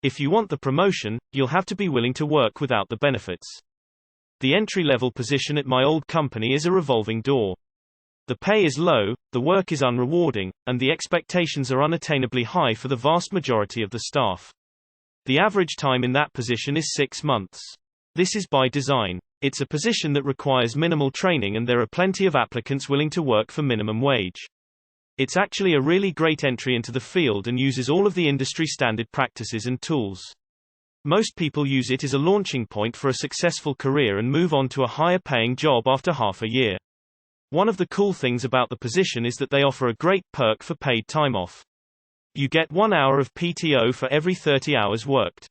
If you want the promotion, you'll have to be willing to work without the benefits. The entry-level position at my old company is a revolving door. The pay is low, the work is unrewarding, and the expectations are unattainably high for the vast majority of the staff. The average time in that position is 6 months. This is by design. It's a position that requires minimal training and there are plenty of applicants willing to work for minimum wage. It's actually a really great entry into the field and uses all of the industry standard practices and tools. Most people use it as a launching point for a successful career and move on to a higher paying job after half a year. One of the cool things about the position is that they offer a great perk for paid time off. You get 1 hour of PTO for every 30 hours worked.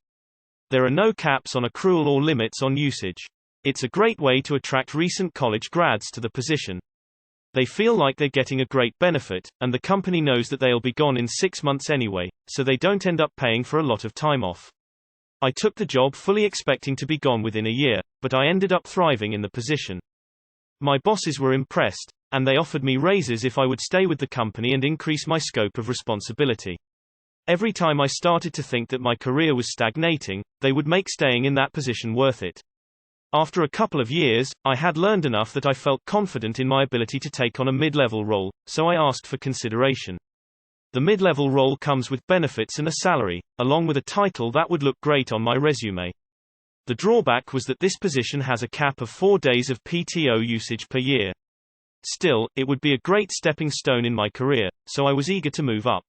There are no caps on accrual or limits on usage. It's a great way to attract recent college grads to the position. They feel like they're getting a great benefit, and the company knows that they'll be gone in 6 months anyway, so they don't end up paying for a lot of time off. I took the job fully expecting to be gone within a year, but I ended up thriving in the position. My bosses were impressed, and they offered me raises if I would stay with the company and increase my scope of responsibility. Every time I started to think that my career was stagnating, they would make staying in that position worth it. After a couple of years, I had learned enough that I felt confident in my ability to take on a mid-level role, so I asked for consideration. The mid-level role comes with benefits and a salary, along with a title that would look great on my resume. The drawback was that this position has a cap of 4 days of PTO usage per year. Still, it would be a great stepping stone in my career, so I was eager to move up.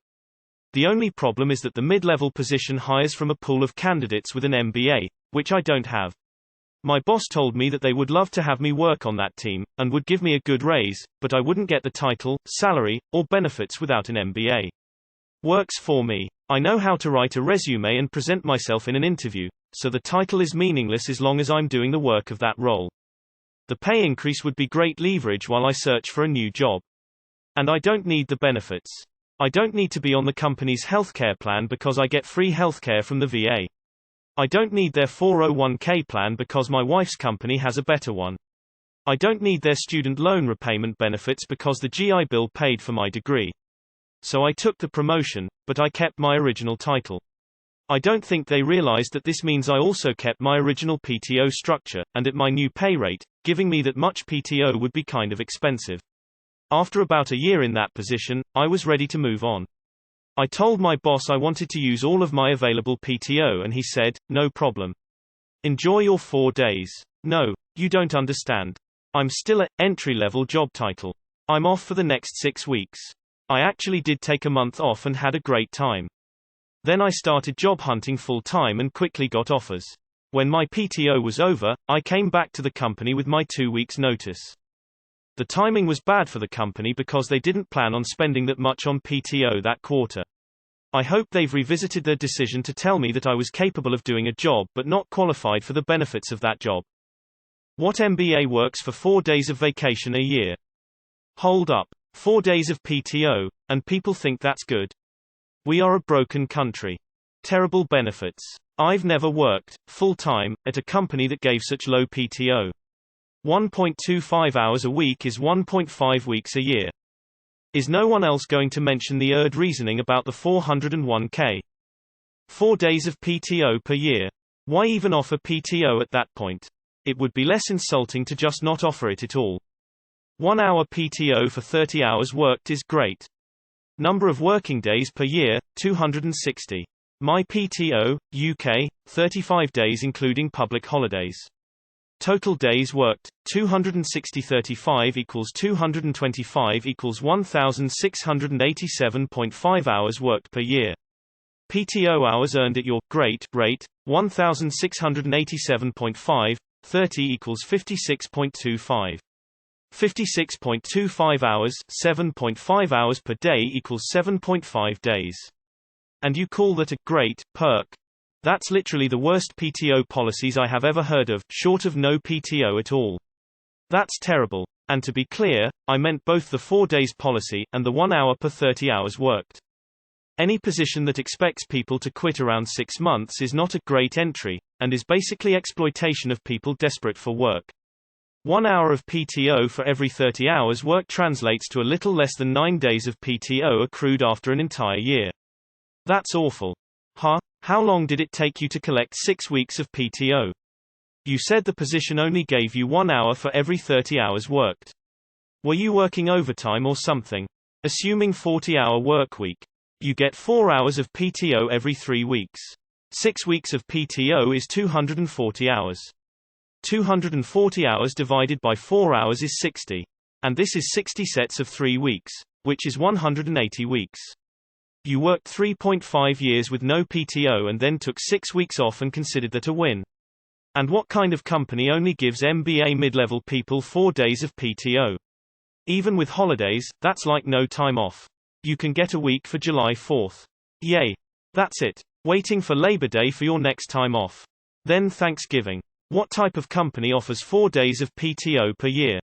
The only problem is that the mid-level position hires from a pool of candidates with an MBA, which I don't have. My boss told me that they would love to have me work on that team, and would give me a good raise, but I wouldn't get the title, salary, or benefits without an MBA. Works for me. I know how to write a resume and present myself in an interview, so the title is meaningless as long as I'm doing the work of that role. The pay increase would be great leverage while I search for a new job. And I don't need the benefits. I don't need to be on the company's healthcare plan because I get free healthcare from the VA. I don't need their 401k plan because my wife's company has a better one. I don't need their student loan repayment benefits because the GI Bill paid for my degree. So I took the promotion, but I kept my original title. I don't think they realized that this means I also kept my original PTO structure, and at my new pay rate, giving me that much PTO would be kind of expensive. After about a year in that position, I was ready to move on. I told my boss I wanted to use all of my available PTO and he said, "No problem. Enjoy your 4 days." No, you don't understand. I'm still at entry-level job title. I'm off for the next 6 weeks. I actually did take a month off and had a great time. Then I started job hunting full-time and quickly got offers. When my PTO was over, I came back to the company with my 2 weeks' notice. The timing was bad for the company because they didn't plan on spending that much on PTO that quarter. I hope they've revisited their decision to tell me that I was capable of doing a job but not qualified for the benefits of that job. What MBA works for 4 days of vacation a year? Hold up. 4 days of PTO, and people think that's good? We are a broken country. Terrible benefits. I've never worked, full-time, at a company that gave such low PTO. 1.25 hours a week is 1.5 weeks a year. Is no one else going to mention the reasoning about the 401k? 4 days of PTO per year. Why even offer PTO at that point? It would be less insulting to just not offer it at all. 1 hour PTO for 30 hours worked is great. Number of working days per year, 260. My PTO, UK, 35 days including public holidays. Total days worked, 260 35 equals 225 equals 1,687.5 hours worked per year. PTO hours earned at your great rate, 1,687.5, 30 equals 56.25. 56.25 hours, 7.5 hours per day equals 7.5 days. And you call that a great perk? That's literally the worst PTO policies I have ever heard of, short of no PTO at all. That's terrible. And to be clear, I meant both the 4 days policy, and the 1 hour per 30 hours worked. Any position that expects people to quit around 6 months is not a great entry, and is basically exploitation of people desperate for work. 1 hour of PTO for every 30 hours work translates to a little less than 9 days of PTO accrued after an entire year. That's awful. Huh? How long did it take you to collect 6 weeks of PTO? You said the position only gave you 1 hour for every 30 hours worked. Were you working overtime or something? Assuming 40-hour work week. You get 4 hours of PTO every 3 weeks. 6 weeks of PTO is 240 hours. 240 hours divided by 4 hours is 60. And this is 60 sets of 3 weeks, which is 180 weeks. You worked 3.5 years with no PTO and then took 6 weeks off and considered that a win. And what kind of company only gives MBA mid-level people 4 days of PTO? Even with holidays, that's like no time off. You can get a week for July 4th. Yay. That's it. Waiting for Labor Day for your next time off. Then Thanksgiving. What type of company offers 4 days of PTO per year?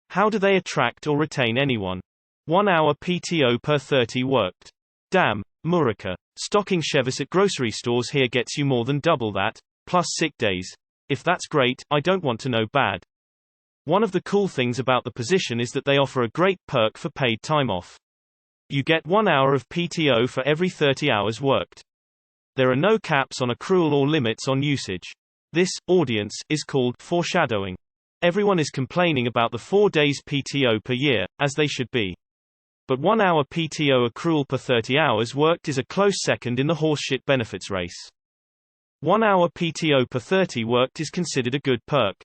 How do they attract or retain anyone? 1 hour PTO per 30 worked. Damn, Murica. Stocking shelves at grocery stores here gets you more than double that, plus sick days. If that's great, I don't want to know bad. One of the cool things about the position is that they offer a great perk for paid time off. You get 1 hour of PTO for every 30 hours worked. There are no caps on accrual or limits on usage. This, audience, is called foreshadowing. Everyone is complaining about the 4 days PTO per year, as they should be. But 1 hour PTO accrual per 30 hours worked is a close second in the horseshit benefits race. 1 hour PTO per 30 worked is considered a good perk.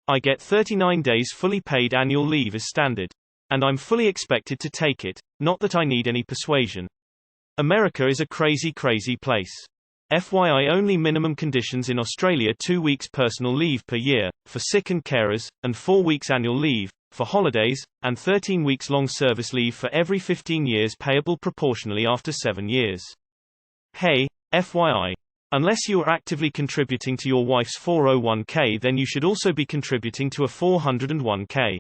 I get 39 days fully paid annual leave as standard. And I'm fully expected to take it, not that I need any persuasion. America is a crazy place. FYI, only minimum conditions in Australia: 2 weeks personal leave per year, for sick and carers, and 4 weeks annual leave, for holidays, and 13 weeks long service leave for every 15 years payable proportionally after 7 years. Hey, FYI. Unless you are actively contributing to your wife's 401k, then you should also be contributing to a 401k.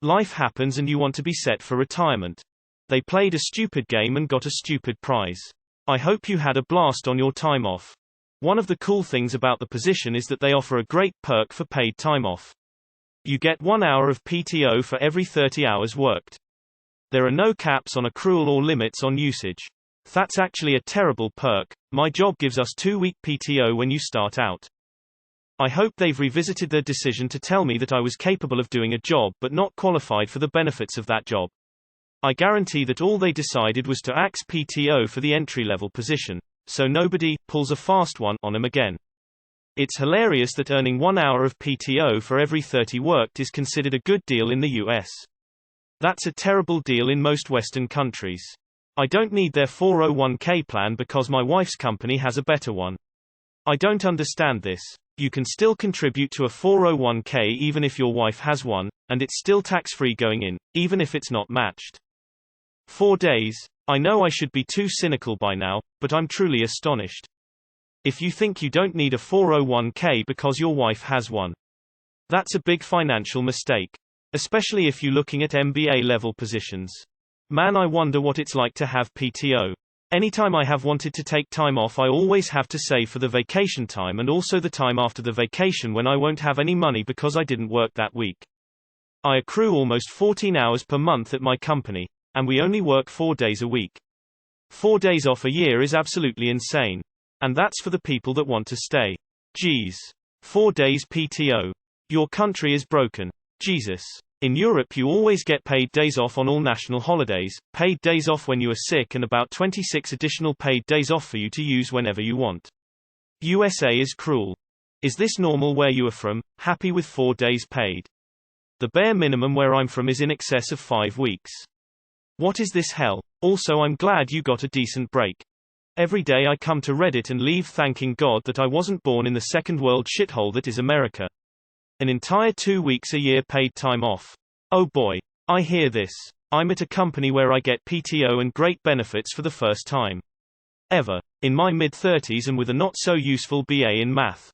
Life happens and you want to be set for retirement. They played a stupid game and got a stupid prize. I hope you had a blast on your time off. One of the cool things about the position is that they offer a great perk for paid time off. You get 1 hour of PTO for every 30 hours worked. There are no caps on accrual or limits on usage. That's actually a terrible perk. My job gives us 2-week PTO when you start out. I hope they've revisited their decision to tell me that I was capable of doing a job but not qualified for the benefits of that job. I guarantee that all they decided was to axe PTO for the entry-level position, so nobody pulls a fast one on them again. It's hilarious that earning 1 hour of PTO for every 30 worked is considered a good deal in the US. That's a terrible deal in most Western countries. I don't need their 401k plan because my wife's company has a better one. I don't understand this. You can still contribute to a 401k even if your wife has one, and it's still tax-free going in, even if it's not matched. 4 days. I know I should be too cynical by now, but I'm truly astonished. If you think you don't need a 401k because your wife has one, that's a big financial mistake. Especially if you're looking at MBA level positions. Man, I wonder what it's like to have PTO. Anytime I have wanted to take time off, I always have to save for the vacation time and also the time after the vacation when I won't have any money because I didn't work that week. I accrue almost 14 hours per month at my company, and we only work 4 days a week. 4 days off a year is absolutely insane. And that's for the people that want to stay. Geez. 4 days PTO. Your country is broken. Jesus. In Europe you always get paid days off on all national holidays, paid days off when you are sick, and about 26 additional paid days off for you to use whenever you want. USA is cruel. Is this normal where you are from? Happy with 4 days paid? The bare minimum where I'm from is in excess of 5 weeks. What is this hell? Also, I'm glad you got a decent break. Every day I come to Reddit and leave thanking God that I wasn't born in the second world shithole that is America. An entire 2 weeks a year paid time off. Oh boy. I hear this. I'm at a company where I get PTO and great benefits for the first time ever. In my mid-30s and with a not-so-useful BA in math.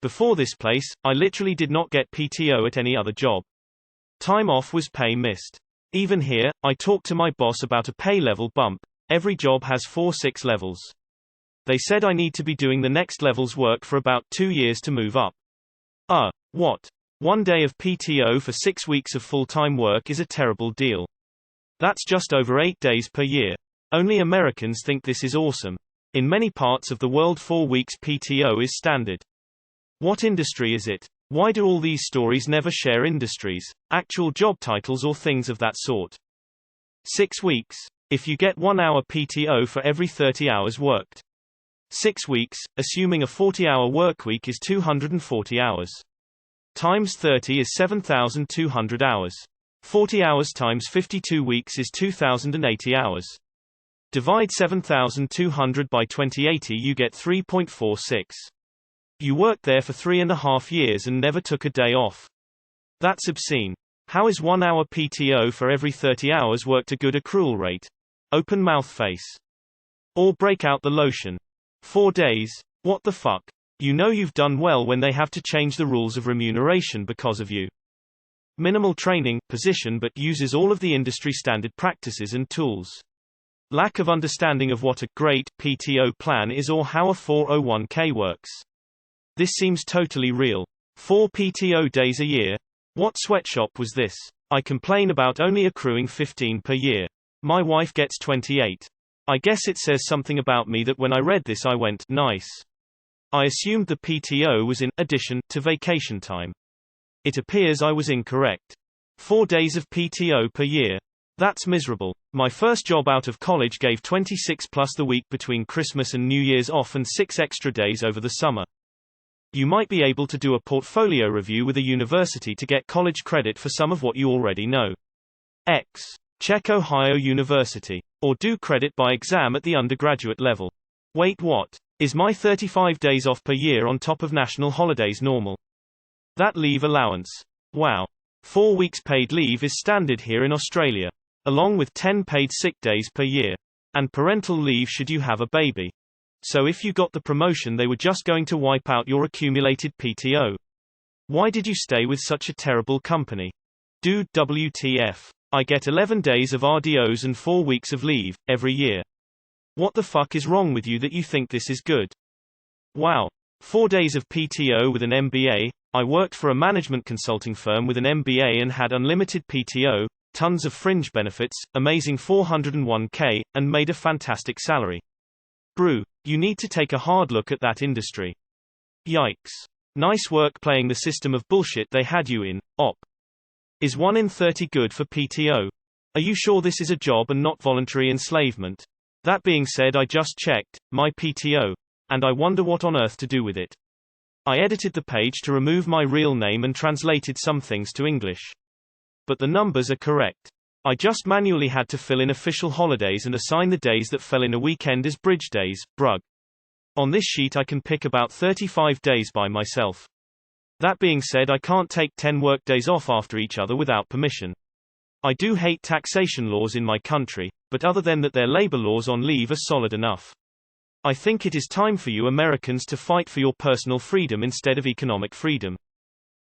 Before this place, I literally did not get PTO at any other job. Time off was pay missed. Even here, I talked to my boss about a pay level bump. Every job has 4-6 levels. They said I need to be doing the next level's work for about 2 years to move up. What? 1 day of PTO for 6 weeks of full-time work is a terrible deal. That's just over 8 days per year. Only Americans think this is awesome. In many parts of the world 4 weeks PTO is standard. What industry is it? Why do all these stories never share industries, actual job titles or things of that sort? 6 weeks. If you get 1 hour PTO for every 30 hours worked. 6 weeks, assuming a 40-hour workweek is 240 hours. Times 30 is 7,200 hours. 40 hours times 52 weeks is 2,080 hours. Divide 7,200 by 2080, you get 3.46. You worked there for 3.5 years and never took a day off. That's obscene. How is 1 hour PTO for every 30 hours worked a good accrual rate? Open mouth face. Or break out the lotion. 4 days? What the fuck? You know you've done well when they have to change the rules of remuneration because of you. Minimal training, position but uses all of the industry standard practices and tools. Lack of understanding of what a great PTO plan is or how a 401k works. This seems totally real. 4 PTO days a year? What sweatshop was this? I complain about only accruing 15 per year. My wife gets 28. I guess it says something about me that when I read this I went, nice. I assumed the PTO was in addition to vacation time. It appears I was incorrect. 4 days of PTO per year. That's miserable. My first job out of college gave 26 plus the week between Christmas and New Year's off and 6 extra days over the summer. You might be able to do a portfolio review with a university to get college credit for some of what you already know. Check Ohio University. Or do credit by exam at the undergraduate level. Wait, what? Is my 35 days off per year on top of national holidays normal? That leave allowance. Wow. 4 weeks paid leave is standard here in Australia. Along with 10 paid sick days per year. And parental leave should you have a baby. So if you got the promotion they were just going to wipe out your accumulated PTO. Why did you stay with such a terrible company? Dude, WTF. I get 11 days of RDOs and 4 weeks of leave, every year. What the fuck is wrong with you that you think this is good? Wow. 4 days of PTO with an MBA. I worked for a management consulting firm with an MBA and had unlimited PTO, tons of fringe benefits, amazing 401k, and made a fantastic salary. Brew, you need to take a hard look at that industry. Yikes. Nice work playing the system of bullshit they had you in, Op. Is 1 in 30 good for PTO? Are you sure this is a job and not voluntary enslavement? That being said, I just checked my PTO. And I wonder what on earth to do with it. I edited the page to remove my real name and translated some things to English. But the numbers are correct. I just manually had to fill in official holidays and assign the days that fell in a weekend as bridge days, brug. On this sheet I can pick about 35 days by myself. That being said, I can't take 10 work days off after each other without permission. I do hate taxation laws in my country, but other than that their labor laws on leave are solid enough. I think it is time for you Americans to fight for your personal freedom instead of economic freedom.